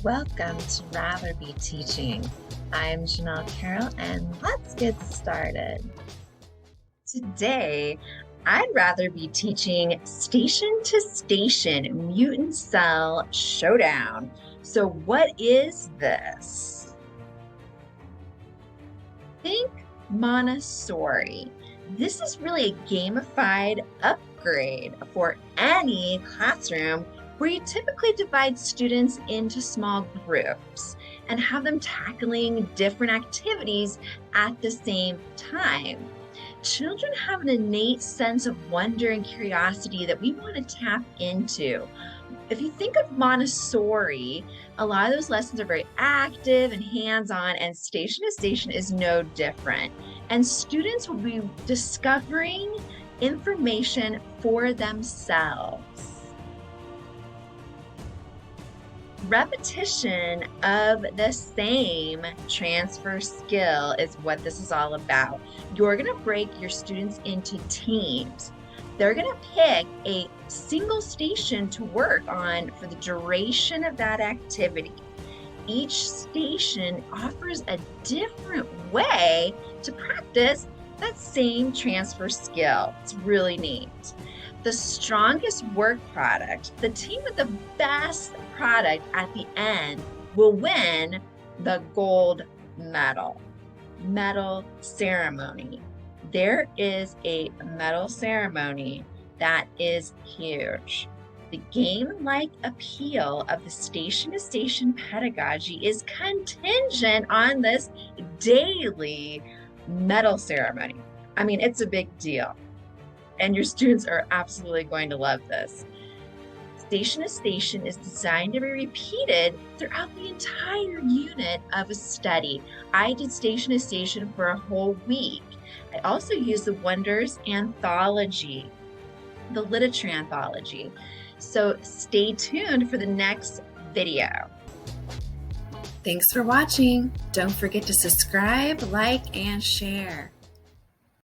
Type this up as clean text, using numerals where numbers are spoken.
Welcome to Rather Be Teaching. I'm Janelle Carroll, and let's get started. Today, I'd rather be teaching Station to Station Mutant Cell Showdown. So what is this? Think Montessori. This is really a gamified upgrade for any classroom where you typically divide students into small groups and have them tackling different activities at the same time. Children have an innate sense of wonder and curiosity that we want to tap into. If you think of Montessori, a lot of those lessons are very active and hands-on, and Station to Station is no different. And students will be discovering information for themselves. Repetition of the same transfer skill is what this is all about. You're going to break your students into teams. They're going to pick a single station to work on for the duration of that activity. Each station offers a different way to practice that same transfer skill. It's really neat. The strongest work product, the team with the best product at the end, will win the gold medal. Medal ceremony. There is a medal ceremony that is huge. The game-like appeal of the station-to-station pedagogy is contingent on this daily medal ceremony. I mean, it's a big deal. And your students are absolutely going to love this. Station to Station is designed to be repeated throughout the entire unit of a study. I did Station to Station for a whole week. I also used the Wonders anthology, the literature anthology. So stay tuned for the next video. Thanks for watching. Don't forget to subscribe, like, and share.